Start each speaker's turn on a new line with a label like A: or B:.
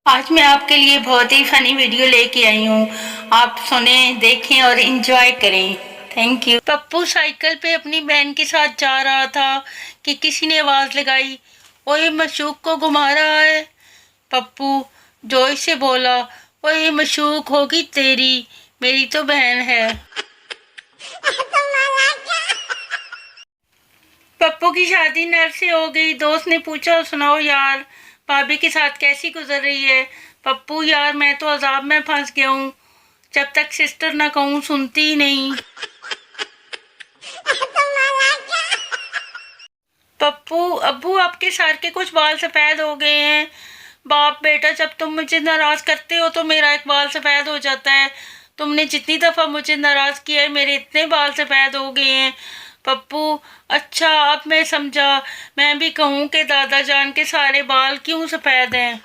A: आज मैं आपके लिए बहुत ही फनी वीडियो लेके आई हूँ। आप सुने, देखें और एंजॉय करें। Thank you. पप्पू साइकिल पे अपनी बहन के साथ जा रहा था कि किसी ने आवाज लगाई, ओए मशूक को घुमा रहा है। पप्पू जोश से बोला, ओए मशूक होगी तेरी, मेरी तो बहन है। पप्पू की शादी नर से हो गई। दोस्त ने पूछा, सुनाओ यार, भाभी के साथ कैसी गुजर रही है। पप्पू, यार मैं तो अजाब में फंस गया हूँ। जब तक सिस्टर ना कहूँ सुनती ही नहीं। पप्पू, अब्बू आपके सर के कुछ बाल सफेद हो गए हैं। बाप बेटा, जब तुम मुझे नाराज करते हो तो मेरा एक बाल सफेद हो जाता है। तुमने जितनी दफा मुझे नाराज किया है मेरे इतने बाल सफेद हो गए हैं। पप्पू, अच्छा अब मैं समझा। मैं भी कहूँ कि दादा जान के सारे बाल क्यों सफेद हैं।